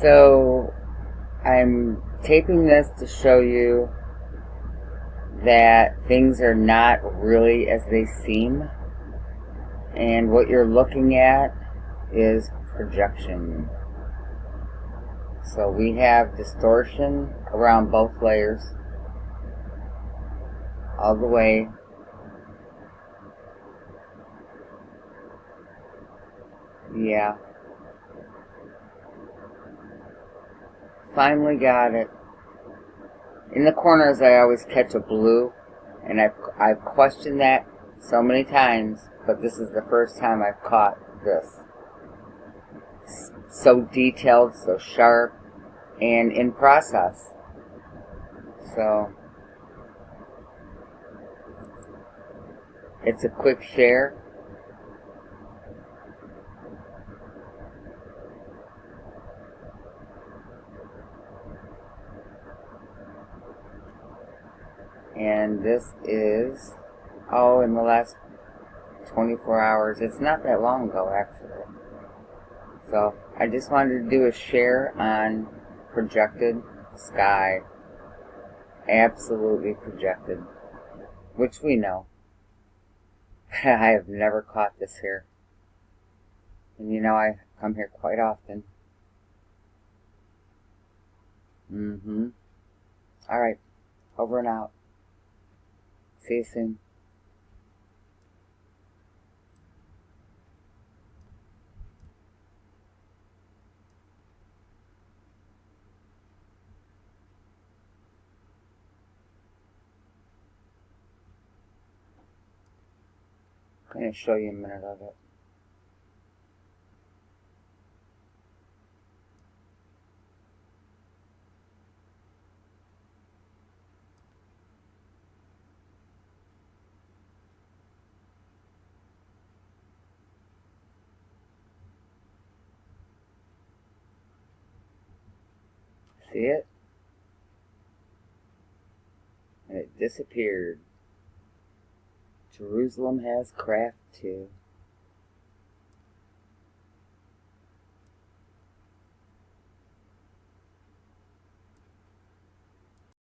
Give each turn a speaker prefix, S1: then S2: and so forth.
S1: So I'm taping this to show you that things are not really as they seem, and what you're looking at is projection. So we have distortion around both layers all the way. Yeah. Finally got it. In the corners I always catch a blue, and I've questioned that so many times, but this is the first time I've caught this. So detailed, so sharp, and in process. So it's a quick share. And this is, in the last 24 hours. It's not that long ago, actually. So I just wanted to do a share on projected sky. Absolutely projected. Which we know. I have never caught this here. And you know, I come here quite often. Alright. Over and out. See you soon. I'm going to show you a minute of it. See it? And it disappeared. Jerusalem has craft too.